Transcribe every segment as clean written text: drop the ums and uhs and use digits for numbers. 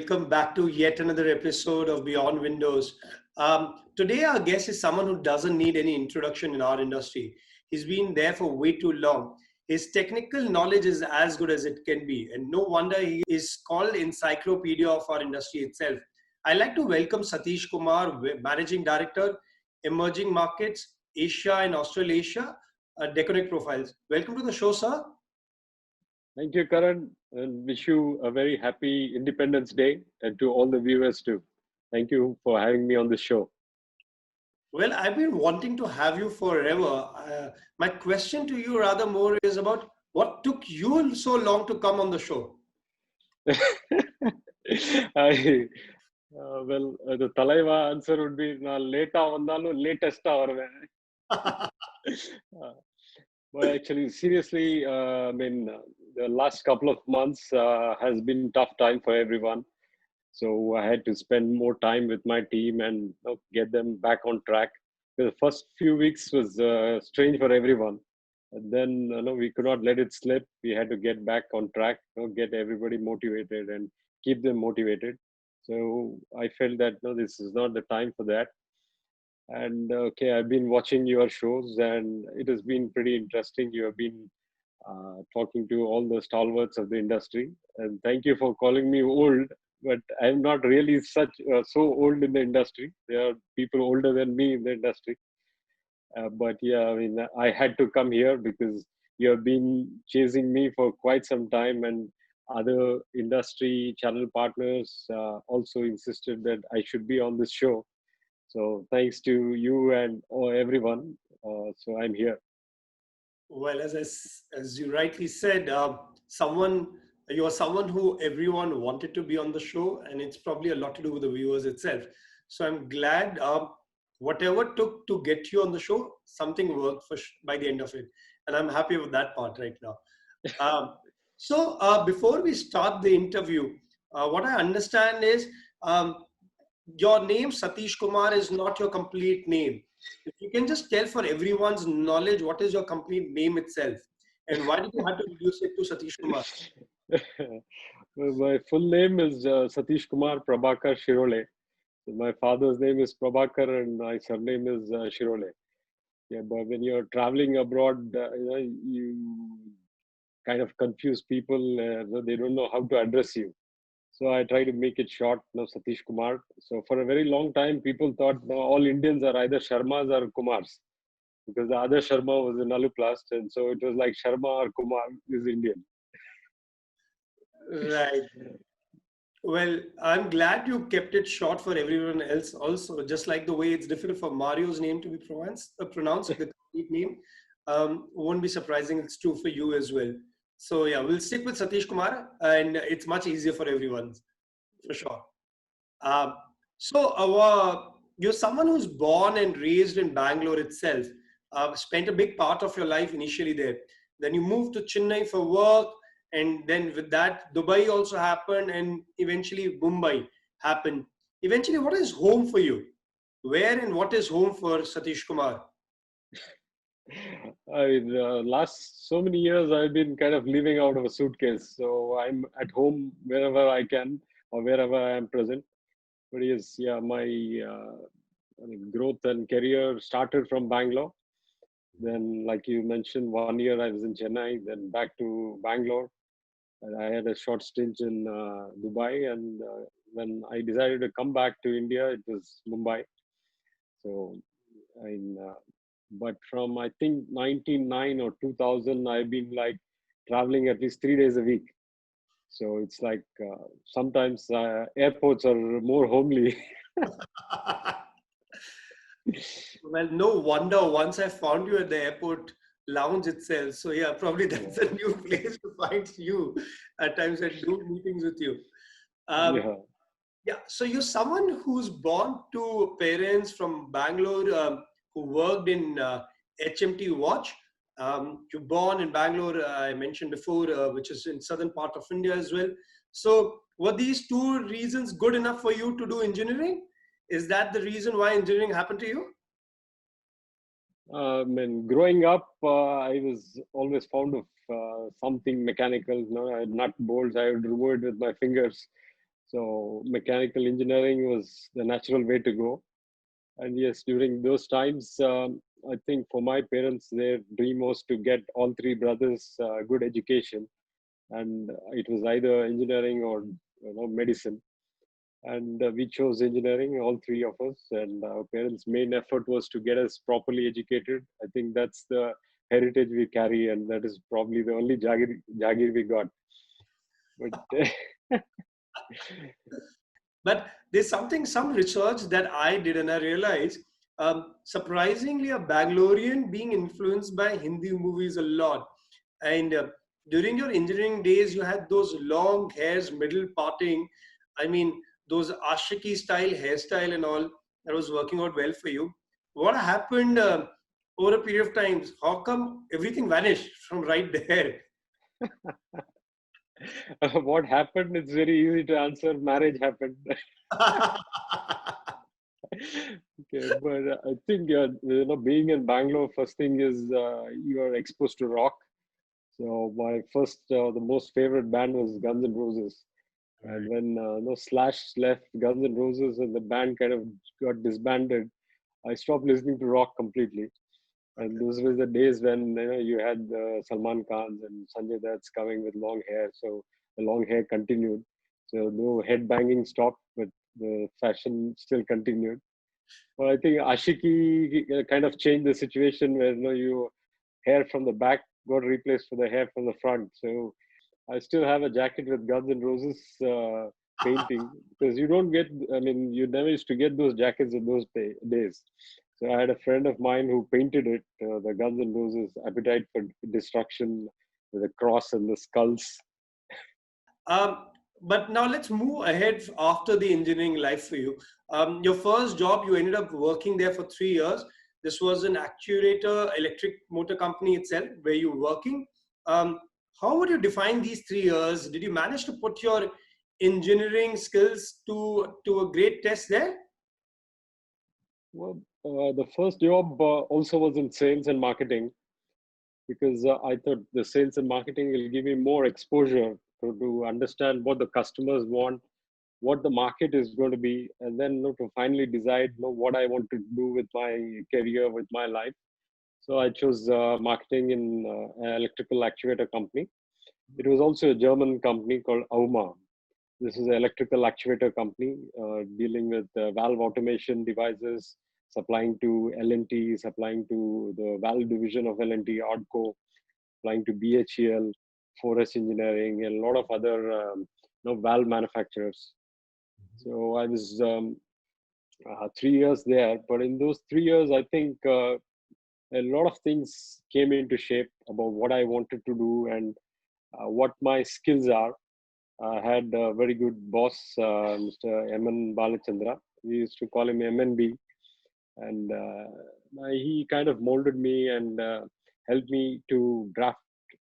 welcome back to yet another episode of Beyond Windows. Today, our guest is someone who doesn't need any introduction in our industry. He's been there for way too long. His technical knowledge is as good as it can be, and no wonder he is called encyclopedia of our industry itself. I'd like to welcome Satish Kumar, Managing Director, Emerging Markets, Asia and Australasia, Deconiks Profiles. Welcome to the show, sir. Thank you, Karan, and wish you a very happy Independence Day, and to all the viewers too. Thank you for having me on this show. Well, I've been wanting to have you forever. My question to you, rather more, is about what took you so long to come on the show? The Talaiva answer would be late vandalu latest but actually, seriously, the last couple of months has been tough time for everyone. So I had to spend more time with my team and get them back on track. The first few weeks was strange for everyone. And then we could not let it slip. We had to get back on track, get everybody motivated and keep them motivated. So I felt that this is not the time for that. And okay, I've been watching your shows and it has been pretty interesting. You have been talking to all the stalwarts of the industry. And thank you for calling me old, but I'm not really so old in the industry. There are people older than me in the industry. But yeah, I had to come here because you have been chasing me for quite some time, and other industry channel partners also insisted that I should be on this show. So thanks to you and everyone. So I'm here. Well, as you rightly said, you are someone who everyone wanted to be on the show, and it's probably a lot to do with the viewers itself. So I'm glad whatever took to get you on the show, something worked by the end of it, and I'm happy with that part right now. Before we start the interview, what I understand is your name Satish Kumar is not your complete name. If you can just tell for everyone's knowledge, what is your complete name itself, and why did you have to reduce it to Satish Kumar? My full name is Satish Kumar Prabhakar Shirole. My father's name is Prabhakar and my surname is Shirole. Yeah, but when you're traveling abroad, you kind of confuse people. They don't know how to address you. So I try to make it short, Satish Kumar. So for a very long time, people thought all Indians are either Sharmas or Kumars, because the other Sharma was in Aluplast, and so it was like Sharma or Kumar is Indian. Right. Well, I'm glad you kept it short for everyone else also, just like the way it's difficult for Mario's name to be pronounced the complete name. Won't be surprising, it's true for you as well. So yeah, we'll stick with Satish Kumar, and it's much easier for everyone, for sure. You're someone who's born and raised in Bangalore itself, spent a big part of your life initially there. Then you moved to Chennai for work, and then with that, Dubai also happened, and eventually Mumbai happened. Eventually, what is home for you? Where and what is home for Satish Kumar? Last so many years, I've been kind of living out of a suitcase. So I'm at home wherever I can or wherever I am present. But yes, yeah, my growth and career started from Bangalore. Then, like you mentioned, 1 year I was in Chennai, then back to Bangalore. And I had a short stint in Dubai. And when I decided to come back to India, it was Mumbai. So, but from I think 1999 or 2000, I've been like traveling at least 3 days a week. So it's like sometimes airports are more homely. Well, no wonder once I found you at the airport lounge itself. So yeah, probably that's a new place to find you at times and do meetings with you. Yeah. Yeah, so you're someone who's born to parents from Bangalore who worked in HMT Watch. You're born in Bangalore, I mentioned before, which is in southern part of India as well. So were these two reasons good enough for you to do engineering? Is that the reason why engineering happened to you? Growing up, I was always fond of something mechanical. I had nut bolts. I would remove it with my fingers. So mechanical engineering was the natural way to go. And yes, during those times, I think for my parents, their dream was to get all three brothers good education, and it was either engineering or medicine. And we chose engineering, all three of us. And our parents' main effort was to get us properly educated. I think that's the heritage we carry, and that is probably the only jagir we got. But But there's something, some research that I did, and I realized surprisingly, a Bangalorean being influenced by Hindi movies a lot. And during your engineering days, you had those long hairs, middle parting. I mean, those ashiki style hairstyle and all that was working out well for you. What happened over a period of time? How come everything vanished from right there? what happened? It's very easy to answer. Marriage happened. Okay, but I think being in Bangalore, first thing is you are exposed to rock. So my first, the most favorite band was Guns N' Roses. And Right. when Slash left Guns N' Roses and the band kind of got disbanded, I stopped listening to rock completely. And those were the days when you had Salman Khan's and Sanjay Dutt's coming with long hair. So the long hair continued. So no head banging stopped, but the fashion still continued. Well, I think Ashiki kind of changed the situation where you hair from the back got replaced for the hair from the front. So I still have a jacket with Guns N' Roses painting because you don't get. I mean, you never used to get those jackets in those days. So I had a friend of mine who painted it, the Guns N' Roses Appetite for Destruction, with the cross and the skulls. Um, but now let's move ahead after the engineering life for you. Your first job, you ended up working there for 3 years. This was an actuator electric motor company itself where you were working. Um, how would you define these 3 years? Did you manage to put your engineering skills to a great test there? Well, the first job also was in sales and marketing because I thought the sales and marketing will give me more exposure to understand what the customers want, what the market is going to be, and then to finally decide what I want to do with my career, with my life. So I chose marketing in an electrical actuator company. It was also a German company called Auma. This is an electrical actuator company dealing with valve automation devices, supplying to L&T, supplying to the valve division of L&T, Odco, supplying to BHEL, Forest Engineering, and a lot of other valve manufacturers. So I was 3 years there, but in those 3 years, I think a lot of things came into shape about what I wanted to do and what my skills are. I had a very good boss, Mr. M.N. Balachandra. We used to call him MNB, and he kind of molded me and helped me to draft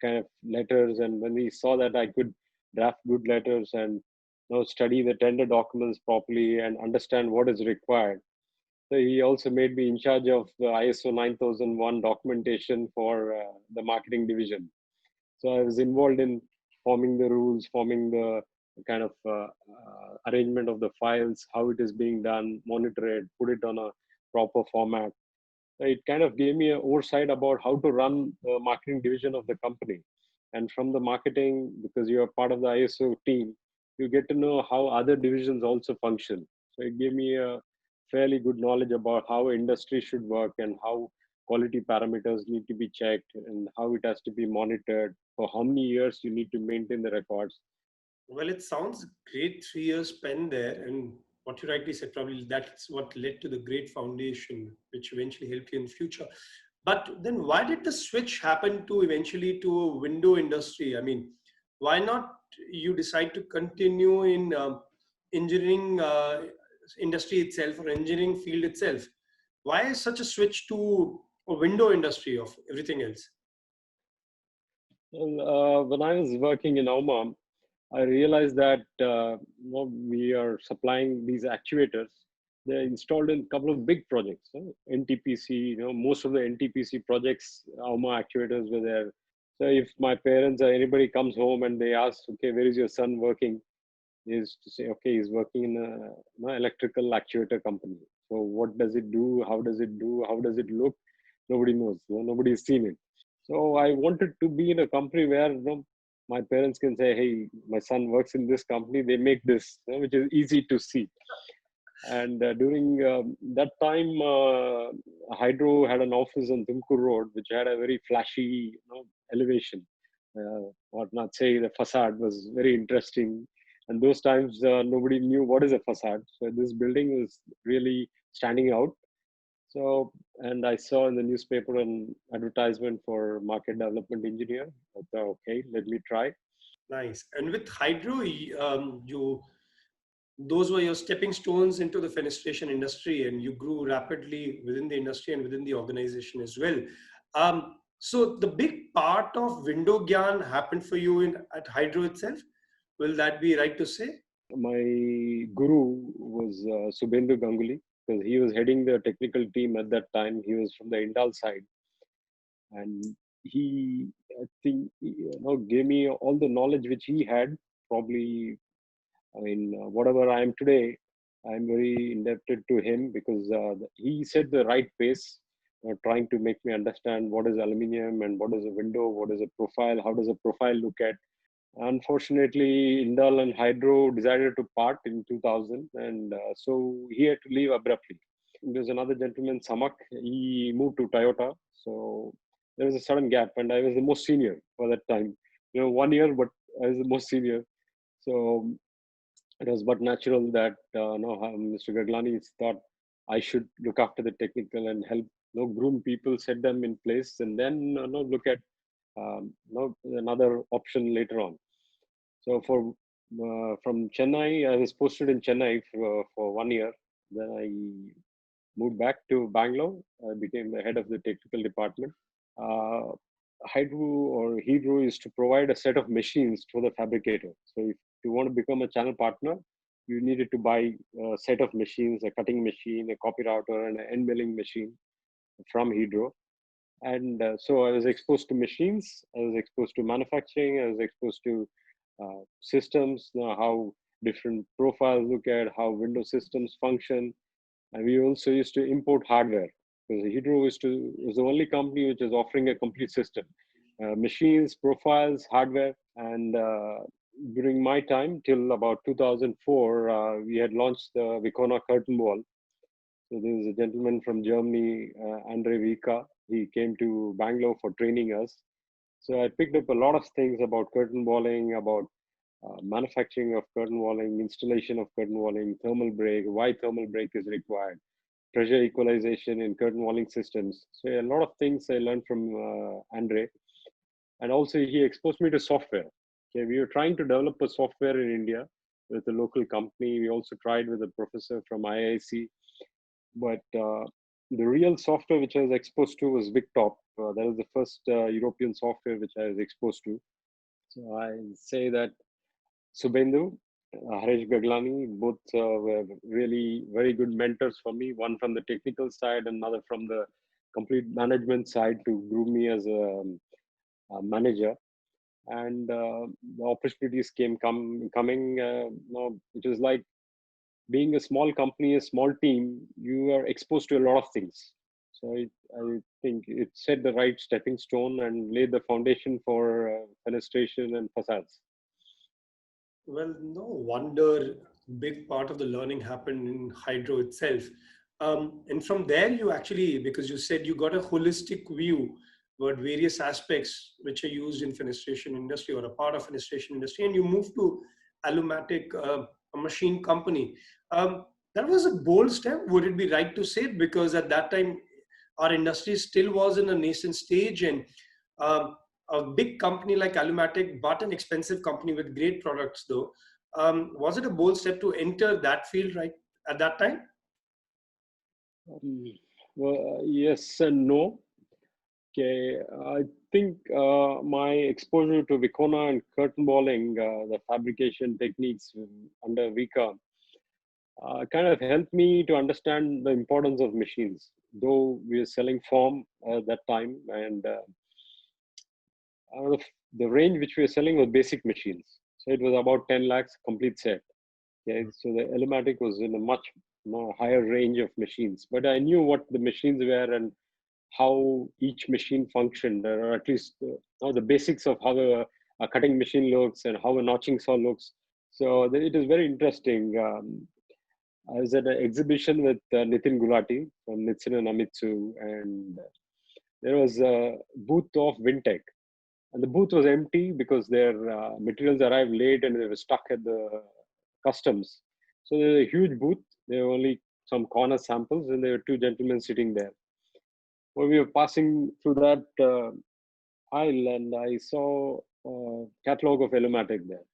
kind of letters. And when he saw that I could draft good letters and study the tender documents properly and understand what is required, so he also made me in charge of the ISO 9001 documentation for the marketing division. So I was involved in forming the rules, forming the kind of arrangement of the files, how it is being done, monitor it, put it on a proper format. So it kind of gave me an oversight about how to run the marketing division of the company. And from the marketing, because you are part of the ISO team, you get to know how other divisions also function. So it gave me a fairly good knowledge about how industry should work and how quality parameters need to be checked and how it has to be monitored, for how many years you need to maintain the records. Well, it sounds great. 3 years spent there, and what you rightly said, probably that's what led to the great foundation, which eventually helped you in future. But then, why did the switch happen to eventually to a window industry? I mean, why not you decide to continue in engineering industry itself or engineering field itself? Why is such a switch to a window industry of everything else? Well, when I was working in Oman, I realized that we are supplying these actuators. They're installed in a couple of big projects. NTPC, most of the NTPC projects, AUMA actuators were there. So if my parents or anybody comes home and they ask, okay, where is your son working? is to say, okay, he's working in a electrical actuator company. So what does it do? How does it do? How does it look? Nobody knows. Nobody's seen it. So I wanted to be in a company where my parents can say, "Hey, my son works in this company. They make this, which is easy to see." And during that time, Hydro had an office on Tumkur Road, which had a very flashy, elevation. Or not say the facade was very interesting. And those times, nobody knew what is a facade. So this building was really standing out. So, and I saw in the newspaper an advertisement for market development engineer. I thought, okay, let me try. Nice. And with Hydro, you those were your stepping stones into the fenestration industry, and you grew rapidly within the industry and within the organization as well. So the big part of window gyan happened for you in at Hydro itself. Will that be right to say? My guru was Subhendu Ganguly, because he was heading the technical team at that time. He was from the Indal side, and he, I think, gave me all the knowledge which he had. Probably, I mean, whatever I am today, I'm very indebted to him because he set the right pace, trying to make me understand what is aluminium and what is a window, what is a profile, how does a profile look at. Unfortunately, Indal and Hydro decided to part in 2000, and so he had to leave abruptly. There's another gentleman, Samak. He moved to Toyota, so there was a sudden gap, and I was the most senior for that time. 1 year, but I was the most senior. So it was but natural that no, Mr. Gaglani thought I should look after the technical and help groom people, set them in place, and then look at another option later on. So from Chennai, I was posted in Chennai for 1 year. Then I moved back to Bangalore. I became the head of the technical department. Uh, Hydro or Hydro is to provide a set of machines for the fabricator. So if you want to become a channel partner, you needed to buy a set of machines, a cutting machine, a copy router, and an end milling machine from Hydro. And so I was exposed to machines, I was exposed to manufacturing, I was exposed to systems, how different profiles look at, how window systems function. And we also used to import hardware because Hydro was the only company which is offering a complete system, machines, profiles, hardware. And during my time till about 2004, we had launched the Vicona curtain wall. So there was a gentleman from Germany, Andre Vika. He came to Bangalore for training us. So I picked up a lot of things about curtain walling, about manufacturing of curtain walling, installation of curtain walling, thermal break, why thermal break is required, pressure equalization in curtain walling systems. So a lot of things I learned from Andre. And also he exposed me to software. Okay, we were trying to develop a software in India with a local company. We also tried with a professor from IIC, but the real software which I was exposed to was Victop. That was the first European software which I was exposed to. So I say that Subhendu, Harish Gaglani, both were really very good mentors for me. One from the technical side, another from the complete management side to groom me as a manager. And the opportunities coming. It was like being a small company, a small team, you are exposed to a lot of things. So I think it set the right stepping stone and laid the foundation for fenestration and facades. Well, no wonder big part of the learning happened in Hydro itself. And from there, you actually, because you said you got a holistic view about various aspects which are used in fenestration industry or a part of fenestration industry, and you moved to Alumatic, a machine company. That was a bold step. Would it be right to say? Because at that time, our industry still was in a nascent stage, and um, a big company like Alumatic, but an expensive company with great products, though. Was it a bold step to enter that field right at that time? Um, well, yes and no. Okay, I think my exposure to Vicona and curtain walling, the fabrication techniques under Vika, kind of helped me to understand the importance of machines. Though we were selling form at that time, and the range which we were selling was basic machines. So it was about 10 lakhs complete set. Okay, so the Elematic was in a much more higher range of machines, but I knew what the machines were and how each machine functioned, or at least how the basics of how a cutting machine looks and how a notching saw looks. So it is very interesting. I was at an exhibition with Nitin Gulati from Nitsin and Amitsu, and there was a booth of Wintech. And the booth was empty because their materials arrived late and they were stuck at the customs. So there was a huge booth. There were only some corner samples, and there were two gentlemen sitting there. Well, we were passing through that aisle, and I saw a catalog of Elomatic there.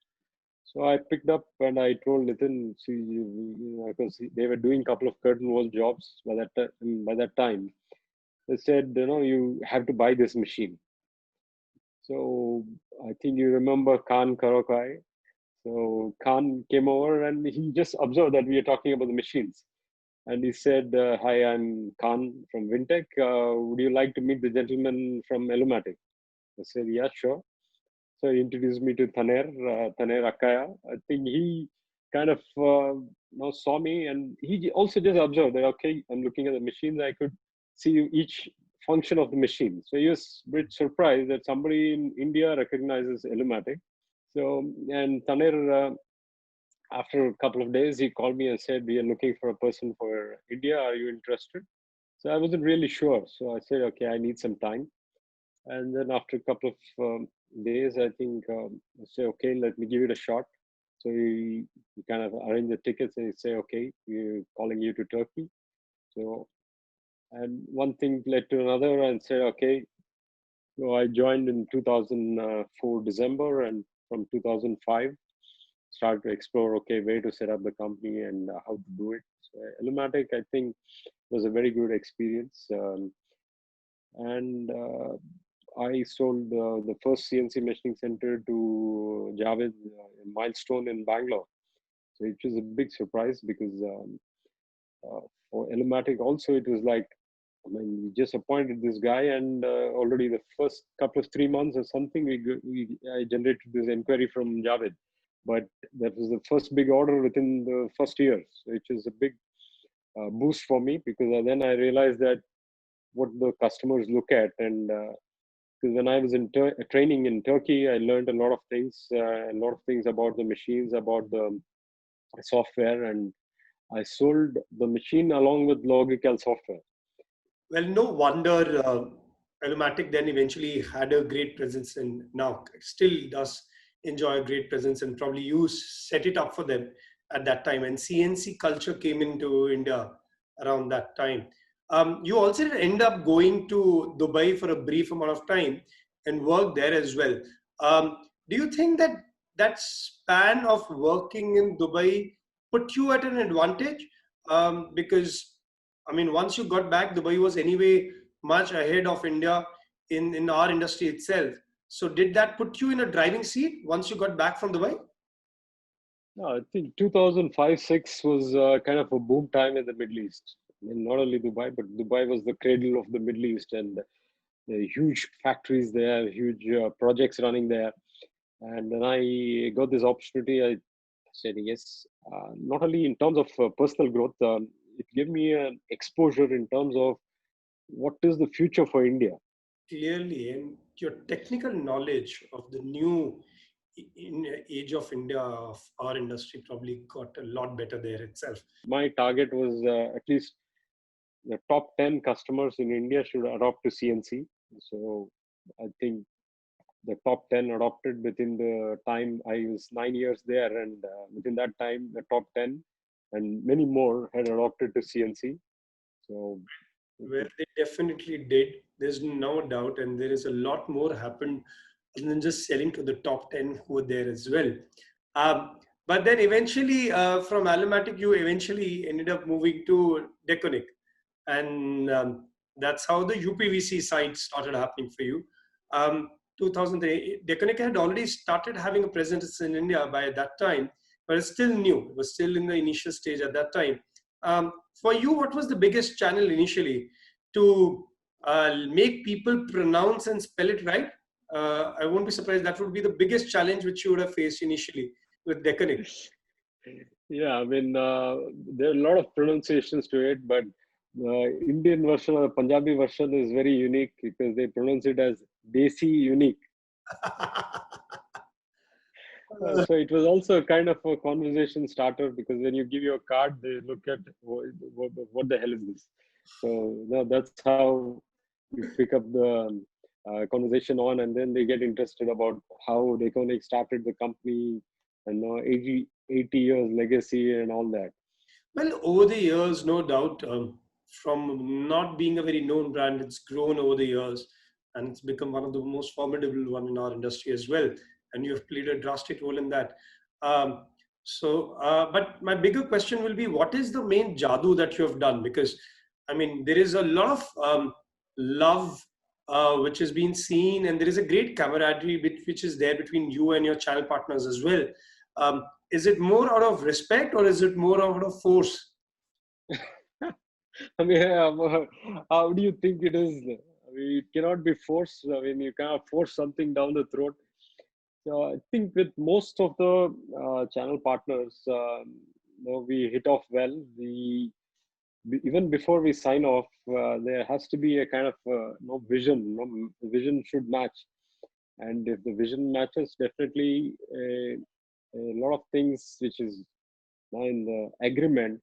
So I picked up and I told Nitin, see, because they were doing a couple of curtain wall jobs by that time. They said, you have to buy this machine. So I think you remember Khan Karokai. So Khan came over and he just observed that we are talking about the machines. And he said, hi, I'm Khan from Wintech. Would you like to meet the gentleman from Elomatic? I said, yeah, sure. So he introduced me to Taner Akaya. I think he kind of saw me, and he also just observed that, okay, I'm looking at the machines. I could see each function of the machine. So he was a bit surprised that somebody in India recognizes Elomatic. So, and Taner, after a couple of days, he called me and said, we are looking for a person for India. Are you interested? So I wasn't really sure. So I said, okay, I need some time. And then after a couple of days, I think I say, okay, let me give it a shot. So he kind of arrange the tickets and he say, okay, we're calling you to Turkey. So, and one thing led to another and said, okay, so I joined in 2004 December, and from 2005 started to explore, okay, where to set up the company and how to do it. So Elomatic, I think, was a very good experience. And I sold the first CNC machining center to Javed Milestone in Bangalore. So it was a big surprise because for Elomatic also it was like, I mean, we just appointed this guy, and already the first couple of 3 months or something, I generated this inquiry from Javed. But that was the first big order within the first year, so it was a big boost for me, because then I realized that what the customers look at. And because when I was in training in Turkey, I learned a lot of things about the machines, about the software, and I sold the machine along with Logical software. Well, no wonder Elomatic then eventually had a great presence, and now still does enjoy a great presence, and probably you set it up for them at that time. And CNC culture came into India around that time. You also end up going to Dubai for a brief amount of time and work there as well. Do you think that that span of working in Dubai put you at an advantage? Because I mean, once you got back, Dubai was anyway much ahead of India in our industry itself. So did that put you in a driving seat once you got back from Dubai? No, I think 2005-6 was kind of a boom time in the Middle East. I mean, not only Dubai, but Dubai was the cradle of the Middle East, and the huge factories there, huge projects running there. And when I got this opportunity, I said yes. Not only in terms of personal growth, it gave me an exposure in terms of what is the future for India. Clearly, and your technical knowledge of the new in age of India, of our industry, probably got a lot better there itself. My target was at least the top 10 customers in India should adopt to CNC. So I think the top 10 adopted within the time I was 9 years there, and within that time, the top 10 and many more had adopted to CNC. So, Well, they definitely did. There's no doubt, and there is a lot more happened than just selling to the top 10 who were there as well. But then eventually, from Allomatic, you eventually ended up moving to Deconiks, and that's how the UPVC side started happening for you. 2008, Deconics had already started having a presence in India by that time, but it's still new. It was still in the initial stage at that time. For you, what was the biggest channel initially to make people pronounce and spell it right? I won't be surprised. That would be the biggest challenge which you would have faced initially with Deconic. Yeah, I mean, there are a lot of pronunciations to it, but Indian version or the Punjabi version is very unique because they pronounce it as Desi unique. So it was also kind of a conversation starter because when you give your card, they look at what the hell is this? So that's how you pick up the conversation on, and then they get interested about how Deconiks started the company and 80 years legacy and all that. Well, over the years, no doubt, from not being a very known brand, it's grown over the years, and it's become one of the most formidable one in our industry as well. And you have played a drastic role in that. Um, but my bigger question will be, what is the main jadoo that you have done? Because, I mean, there is a lot of love which has been seen, and there is a great camaraderie which is there between you and your channel partners as well. Um, is it more out of respect or is it more out of force? I mean, how do you think it is? I mean, it cannot be forced. I mean, you cannot force something down the throat. So I think with most of the channel partners, we hit off well. Even before we sign off, there has to be a kind of vision. The vision should match, and if the vision matches, definitely a lot of things which is now in the agreement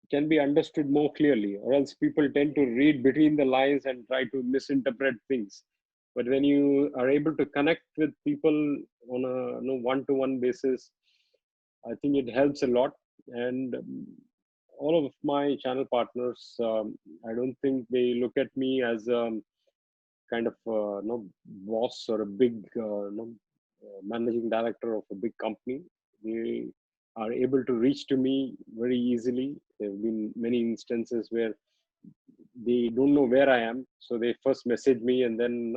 can be understood more clearly, or else people tend to read between the lines and try to misinterpret things. But when you are able to connect with people on a one-to-one basis, I think it helps a lot. And all of my channel partners, I don't think they look at me as kind of boss or a big managing director of a big company. They are able to reach to me very easily. There have been many instances where they don't know where I am, so they first message me, and then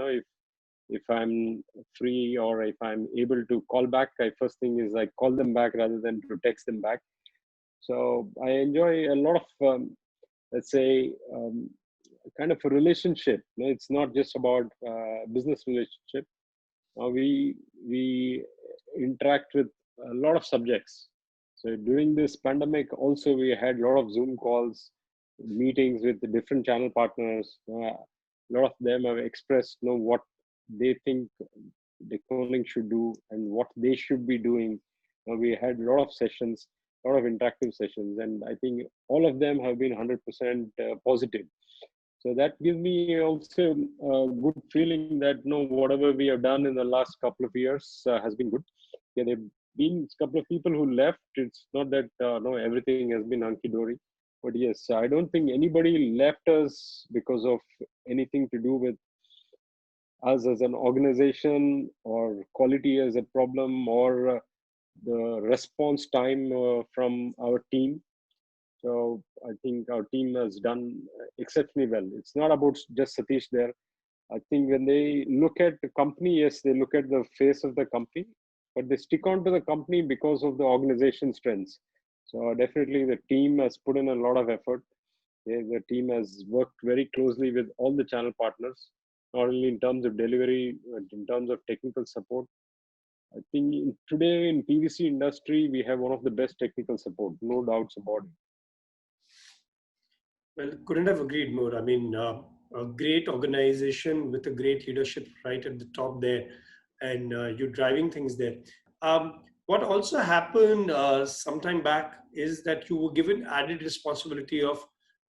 if I'm free or if I'm able to call back, I first thing is I call them back rather than to text them back. So I enjoy a lot of let's say kind of a relationship. It's not just about business relationship. We interact with a lot of subjects. So during this pandemic, also we had a lot of Zoom calls, meetings with the different channel partners. A lot of them have expressed what they think Deconiks should do and what they should be doing. We had a lot of sessions, a lot of interactive sessions, and I think all of them have been 100% positive. So that gives me also a good feeling that whatever we have done in the last couple of years has been good. Yeah, there have been a couple of people who left. It's not that no everything has been hunky dory, but yes, I don't think anybody left us because of anything to do with us as an organization or quality as a problem or the response time from our team. So I think our team has done exceptionally well. It's not about just Satish there. I think when they look at the company, yes, they look at the face of the company, but they stick on to the company because of the organization strengths. So definitely the team has put in a lot of effort. The team has worked very closely with all the channel partners, not only in terms of delivery, but in terms of technical support. I think today in PVC industry, we have one of the best technical support, no doubts about it. Well, couldn't have agreed more. I mean, a great organization with a great leadership right at the top there, and you're driving things there. What also happened sometime back is that you were given added responsibility of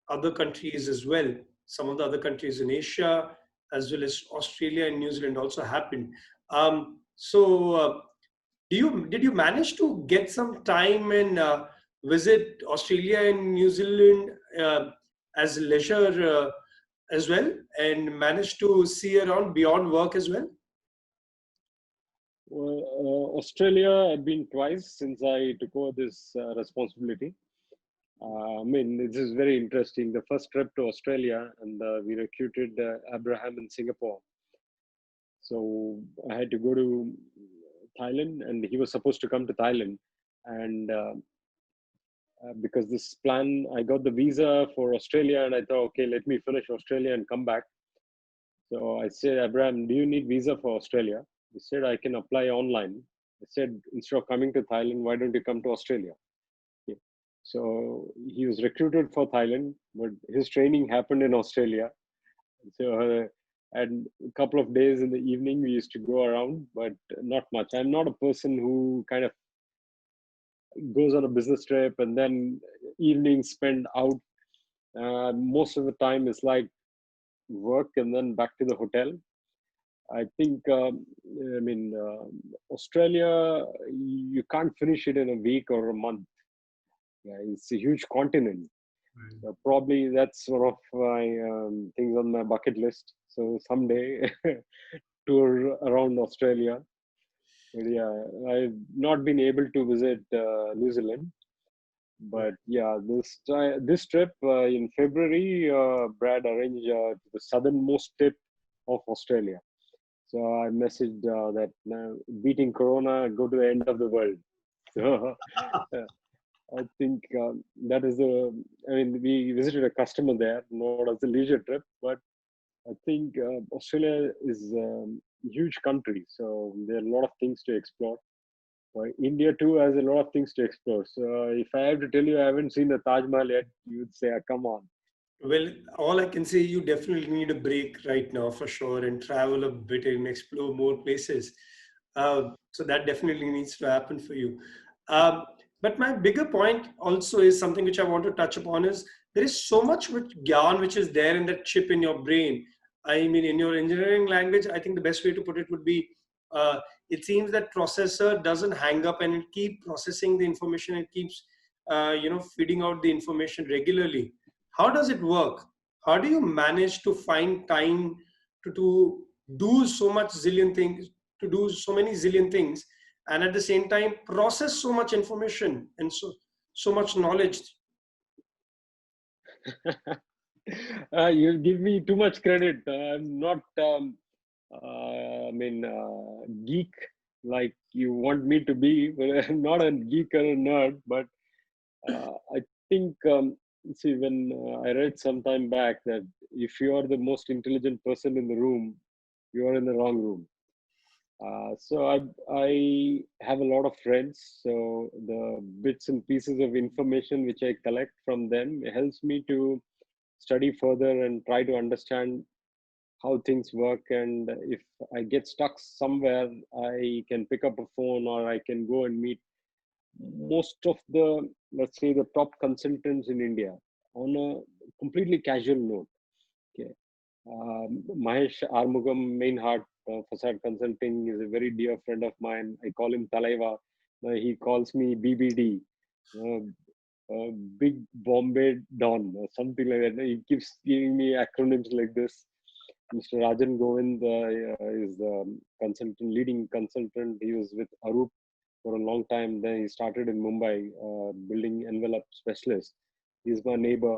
other countries as well. Some of the other countries in Asia, as well as Australia and New Zealand, also happened. Did you manage to get some time and visit Australia and New Zealand as leisure as well, and manage to see around beyond work as well? Well, Australia, I've been twice since I took over this responsibility. I mean, this is very interesting. The first trip to Australia, and we recruited Abraham in Singapore. So I had to go to Thailand, and he was supposed to come to Thailand. And because this plan, I got the visa for Australia, and I thought, okay, let me finish Australia and come back. So I said, Abraham, do you need visa for Australia? He said, I can apply online. I said, instead of coming to Thailand, why don't you come to Australia? Okay. So he was recruited for Thailand, but his training happened in Australia. So, and a couple of days in the evening, we used to go around, but not much. I'm not a person who kind of goes on a business trip and then evenings spent out. Most of the time, it's like work and then back to the hotel. I think, Australia, you can't finish it in a week or a month. Yeah, it's a huge continent. So probably that's one of my things on my bucket list. So someday tour around Australia. But yeah, I've not been able to visit New Zealand. But yeah, this trip in February, Brad arranged to the southernmost tip of Australia. So I messaged that beating Corona, go to the end of the world. So I think that is the. I mean, we visited a customer there, not as a leisure trip, but I think Australia is a huge country, so there are a lot of things to explore. India too has a lot of things to explore. So if I have to tell you, I haven't seen the Taj Mahal yet. You'd say, "Come on." Well, all I can say, you definitely need a break right now for sure and travel a bit and explore more places. So that definitely needs to happen for you. Um, but my bigger point also is something which I want to touch upon is there is so much with gyan which is there in that chip in your brain. I mean, in your engineering language, I think the best way to put it would be uh, it seems that processor doesn't hang up and it keeps processing the information. It keeps, feeding out the information regularly. How does it work? How do you manage to find time to do so much zillion things, to do so many zillion things, and at the same time process so much information and so much knowledge? You give me too much credit. I'm not, geek like you want me to be. But I'm not a geek or a nerd. But I think, see, when I read some time back that if you are the most intelligent person in the room, you are in the wrong room. So I have a lot of friends. So the bits and pieces of information which I collect from them helps me to study further and try to understand how things work. And if I get stuck somewhere, I can pick up a phone or I can go and meet most of the, let's say, the top consultants in India on a completely casual note. Okay. Mahesh Armugam, main heart facade consulting, is a very dear friend of mine. I call him Talaiva. He calls me BBD, uh, Big Bombay Don, or something like that. He keeps giving me acronyms like this. Mr. Rajan Govind is the consultant, leading consultant. He was with Arup for a long time. Then he started in Mumbai, building envelope specialist. He's my neighbor.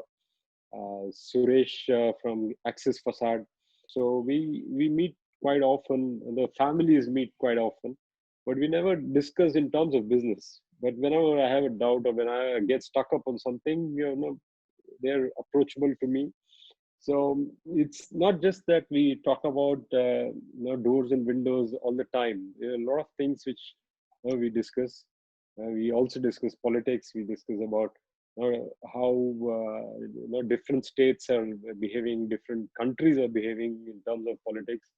Suresh from Axis Facade. So we meet quite often. The families meet quite often, but we never discuss in terms of business. But whenever I have a doubt or when I get stuck up on something, they're approachable to me. So it's not just that we talk about doors and windows all the time. There are a lot of things which we discuss. We also discuss politics. We discuss about how different states are behaving, different countries are behaving in terms of politics.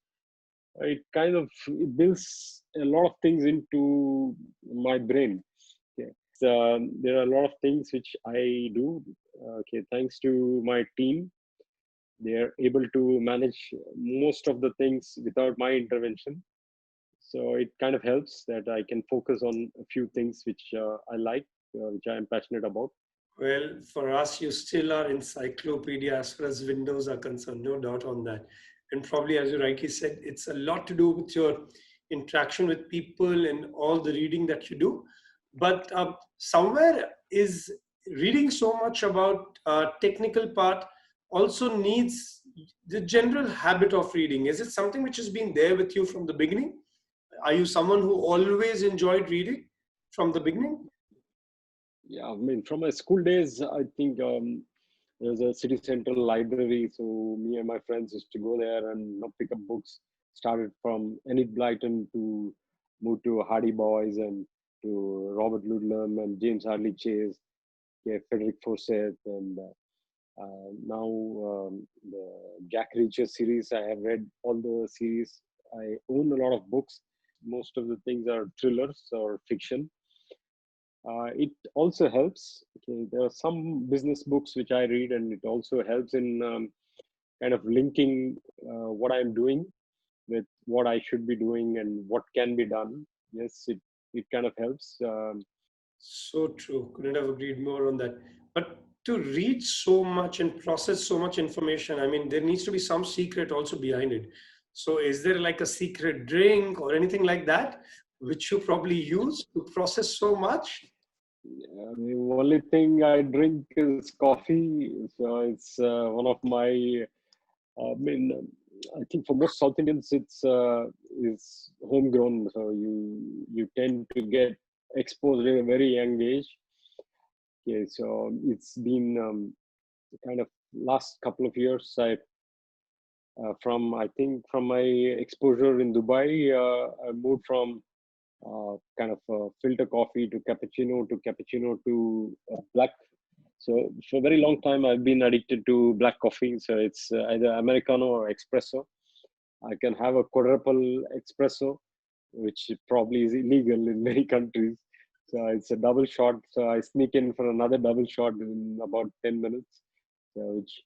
It kind of it builds a lot of things into my brain. Okay. There are a lot of things which I do. Okay, thanks to my team, they are able to manage most of the things without my intervention. So it kind of helps that I can focus on a few things which I like, which I am passionate about. Well, for us, you still are encyclopedia as far as Windows are concerned, no doubt on that. And probably, as you rightly said, it's a lot to do with your interaction with people and all the reading that you do. But somewhere is reading so much about technical part also needs the general habit of reading. Is it something which has been there with you from the beginning? Are you someone who always enjoyed reading from the beginning? Yeah, I mean, from my school days, I think There's a city central library, so me and my friends used to go there and pick up books. Started from Enid Blyton to move to Hardy Boys and to Robert Ludlum and James Hadley Chase, okay, Frederick Forsyth, and now the Jack Reacher series. I have read all the series. I own a lot of books. Most of the things are thrillers or fiction. It also helps. Okay, there are some business books which I read, and it also helps in kind of linking what I'm doing with what I should be doing and what can be done. Yes, it kind of helps. So true. Couldn't have agreed more on that. But to read so much and process so much information, I mean, there needs to be some secret also behind it. So, is there like a secret drink or anything like that which you probably use to process so much? The only thing I drink is coffee. So it's one of my. I mean, I think for most South Indians, it's is homegrown. So you tend to get exposed at a very young age. Okay, so it's been kind of last couple of years. From I think from my exposure in Dubai, I moved from kind of filter coffee to cappuccino to black. So for a very long time, I've been addicted to black coffee. So it's either Americano or espresso. I can have a quadruple espresso, which probably is illegal in many countries. So it's a double shot. So I sneak in for another double shot in about 10 minutes, so which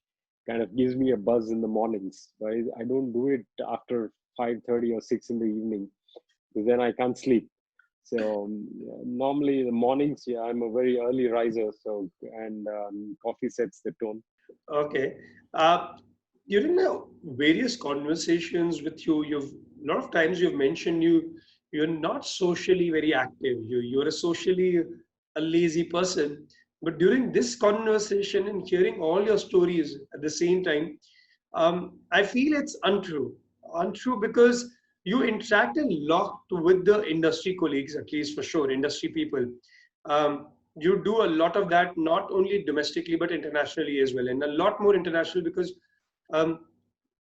kind of gives me a buzz in the mornings. So I don't do it after 5:30 or 6 in the evening, because then I can't sleep. So normally the mornings, yeah, I'm a very early riser. So and coffee sets the tone. Okay. Uh, During the various conversations with you, you've a lot of times you've mentioned you're not socially very active. You're a socially a lazy person. But during this conversation and hearing all your stories at the same time, I feel it's untrue. Untrue because you interact a lot with the industry colleagues, at least for sure, industry people. You do a lot of that, not only domestically, but internationally as well, and a lot more international because um,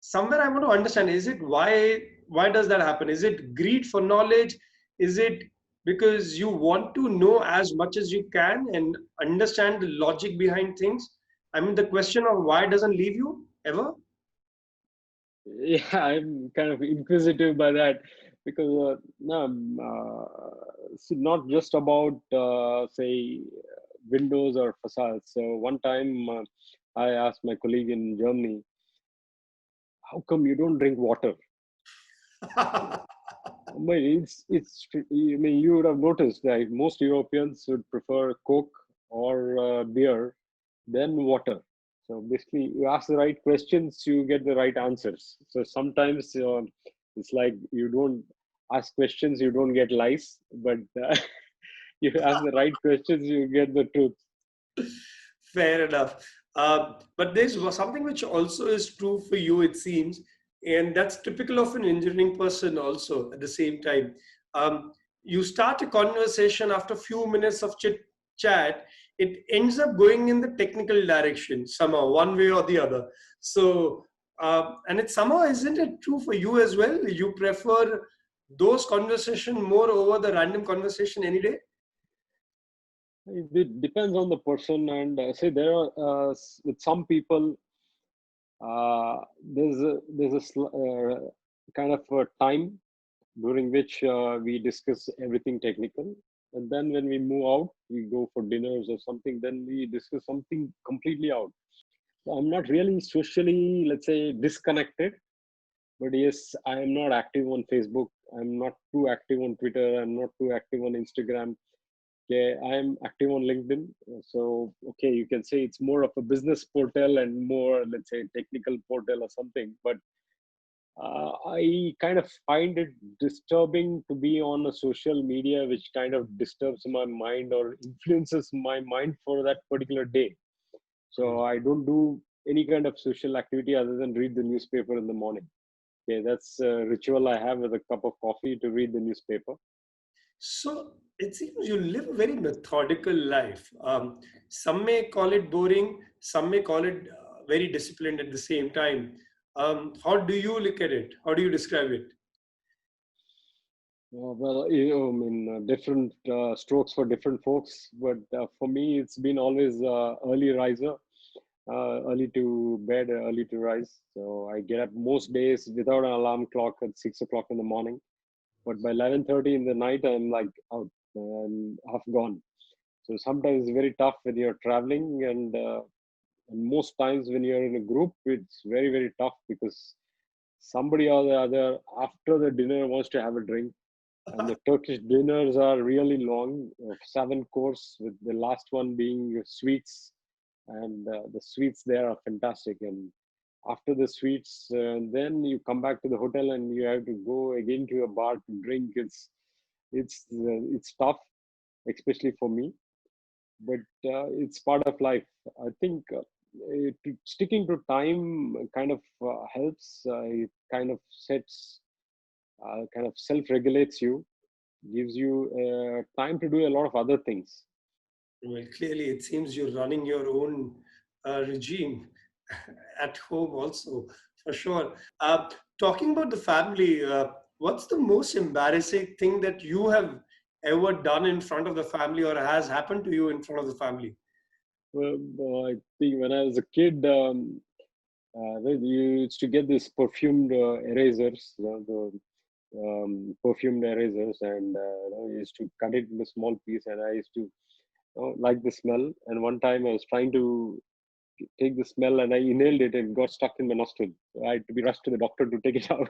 somewhere I want to understand, is it why does that happen? Is it greed for knowledge? Is it because you want to know as much as you can and understand the logic behind things? I mean, the question of why doesn't leave you ever. Yeah, I'm kind of inquisitive by that, because no, it's not just about say windows or facades. So one time I asked my colleague in Germany, "How come you don't drink water?" I mean, I mean, you would have noticed that most Europeans would prefer Coke or beer than water. So basically, you ask the right questions, you get the right answers. So sometimes it's like you don't ask questions, you don't get lies, but you ask the right questions, you get the truth. Fair enough. But there's something which also is true for you, it seems, and that's typical of an engineering person also at the same time. You start a conversation after a few minutes of chit chat, it ends up going in the technical direction somehow, one way or the other. So, and it somehow isn't it true for you as well? You prefer those conversation more over the random conversation any day? It depends on the person, and say there are with some people there's a kind of a time during which we discuss everything technical, and then when we move out, we go for dinners or something, then we discuss something completely out. So I'm not really socially, let's say, disconnected, but yes, I am not active on Facebook, I'm not too active on Twitter, I'm not too active on Instagram. Okay, I'm active on LinkedIn. So, okay, you can say it's more of a business portal and more, let's say, technical portal or something. But I kind of find it disturbing to be on a social media which kind of disturbs my mind or influences my mind for that particular day. So I don't do any kind of social activity other than read the newspaper in the morning. Okay, that's a ritual I have with a cup of coffee to read the newspaper. So it seems you live a very methodical life. Some may call it boring, some may call it very disciplined at the same time. How do you look at it? How do you describe it? Well, I mean, different strokes for different folks, but for me, it's been always early riser, early to bed, early to rise. So I get up most days without an alarm clock at 6 o'clock in the morning. But by 11:30 in the night, I'm like out, I'm half gone. So sometimes it's very tough when you're traveling, and most times when you're in a group, it's very, very tough because somebody or the other after the dinner wants to have a drink. And the Turkish dinners are really long, 7 course, with the last one being sweets. And the sweets there are fantastic. And after the sweets, then you come back to the hotel and you have to go again to a bar to drink. It's tough, especially for me, but it's part of life. I think sticking to time kind of helps. It kind of sets, kind of self-regulates you, gives you time to do a lot of other things. Well, clearly, it seems you're running your own regime at home, also, for sure. Talking about the family, what's the most embarrassing thing that you have ever done in front of the family or has happened to you in front of the family? Well, I think when I was a kid, you used to get these perfumed erasers, the perfumed erasers, and you used to cut it into small piece, and I used to like the smell. And one time I was trying to take the smell and I inhaled it and got stuck in my nostril. So I had to be rushed to the doctor to take it out.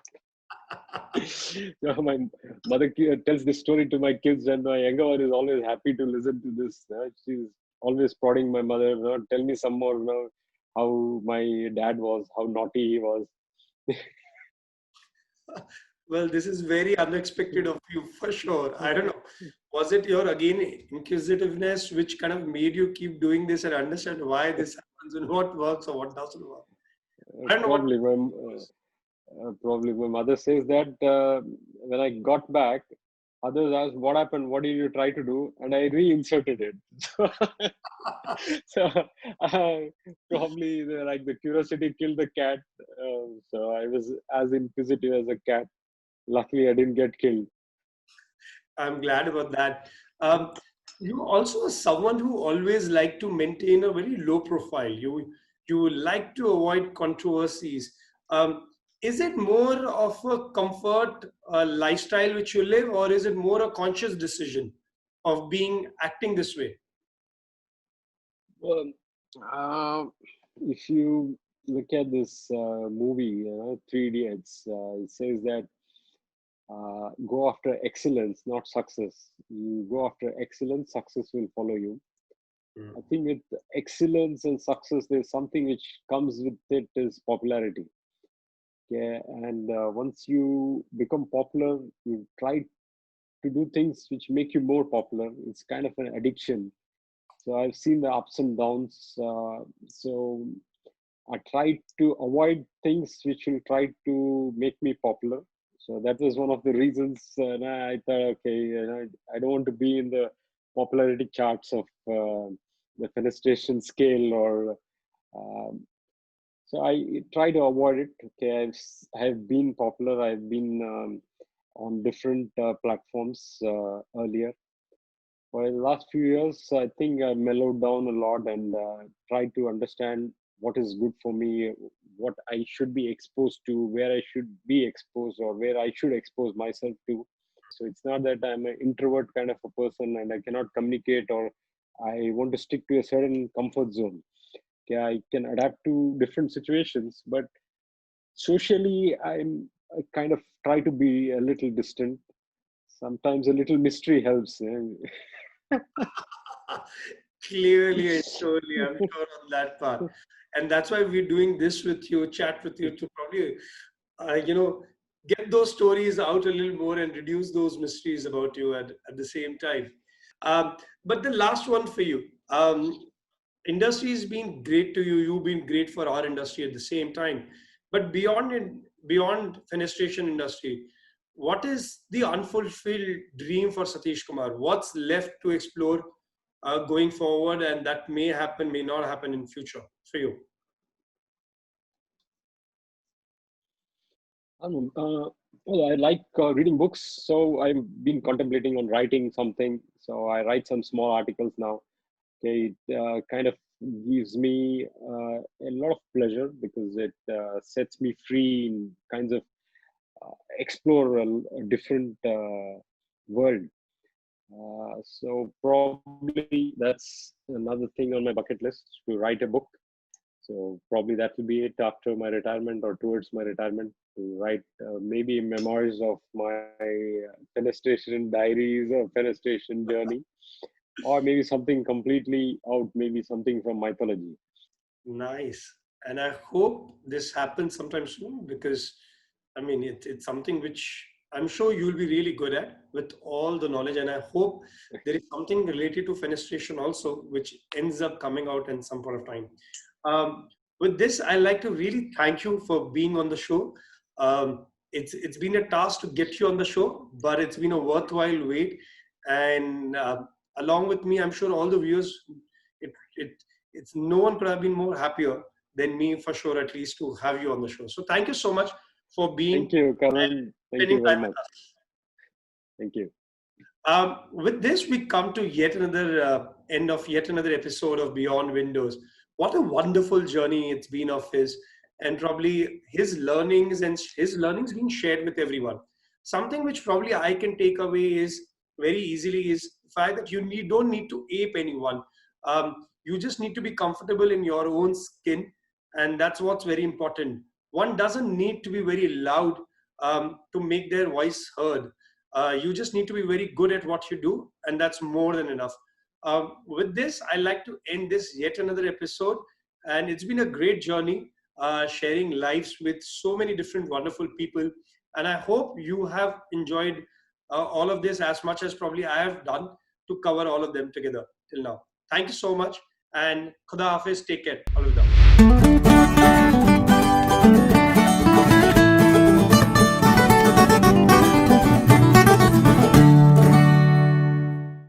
So my mother tells this story to my kids, and my younger one is always happy to listen to this. She's always prodding my mother, tell me some more, how my dad was, how naughty he was. Well, this is very unexpected of you for sure. I don't know. Was it your again inquisitiveness which kind of made you keep doing this and understand why this happens and what works or what doesn't work? I don't know what. Probably probably my mother says that when I got back, others asked what happened, what did you try to do, and I reinserted it. So uh, probably like the curiosity killed the cat. So I was as inquisitive as a cat. Luckily, I didn't get killed. I'm glad about that. Um, you also are someone who always like to maintain a very low profile. You like to avoid controversies. Is it more of a comfort lifestyle which you live, or is it more a conscious decision of being acting this way? Well, uh, if you look at this movie, Three Idiots, it says that go after excellence, not success. You go after excellence, success will follow you. I think with excellence and success, there's something which comes with it is popularity. Okay, and once you become popular, you try to do things which make you more popular. It's kind of an addiction. So I've seen the ups and downs. So I try to avoid things which will try to make me popular. So that was one of the reasons. And I thought, okay, I don't want to be in the popularity charts of the fenestration scale or. Um, so I try to avoid it. Okay, I've been popular. I've been on different platforms earlier. For the last few years, I think I mellowed down a lot and tried to understand what is good for me, what I should be exposed to, where I should be exposed, or where I should expose myself to. So it's not that I'm an introvert kind of a person and I cannot communicate or I want to stick to a certain comfort zone. Okay, I can adapt to different situations, but socially, I kind of try to be a little distant. Sometimes a little mystery helps. Clearly and surely, I'm sure on that part. And that's why we're doing this with you, chat with you to probably, you know, get those stories out a little more and reduce those mysteries about you at the same time. But the last one for you. Industry has been great to you. You've been great for our industry at the same time. But beyond fenestration industry, what is the unfulfilled dream for Satish Kumar? What's left to explore going forward, and that may happen, may not happen in future for you? Well, I like reading books, so I've been contemplating on writing something. So I write some small articles now. Okay, it kind of gives me a lot of pleasure because it sets me free in kinds of explore a different world. So probably that's another thing on my bucket list, to write a book. So probably that will be it after my retirement or towards my retirement, to write maybe memoirs of my fenestration diaries or fenestration journey, or maybe something completely out, maybe something from mythology. Nice. And I hope this happens sometime soon, because I mean, it's something which I'm sure you'll be really good at with all the knowledge. And I hope there is something related to fenestration also, which ends up coming out in some point of time. With this, I'd like to really thank you for being on the show. It's been a task to get you on the show, but it's been a worthwhile wait. And along with me, I'm sure all the viewers, it, it it's no one could have been more happier than me, for sure, at least, to have you on the show. So thank you so much for being Thank you, and Karan. Thank spending you very time with much. us. Thank you. With this, we come to yet another end of yet another episode of Beyond Windows. What a wonderful journey it's been of his, and probably his learnings being shared with everyone. Something which probably I can take away is very easily is the fact that don't need to ape anyone. You just need to be comfortable in your own skin, and that's what's very important. One doesn't need to be very loud to make their voice heard. You just need to be very good at what you do, and that's more than enough. With this, I like to end this yet another episode, and it's been a great journey sharing lives with so many different wonderful people. And I hope you have enjoyed all of this as much as probably I have done to cover all of them together till now. Thank you so much, and Khuda Hafiz, take care. Alvida.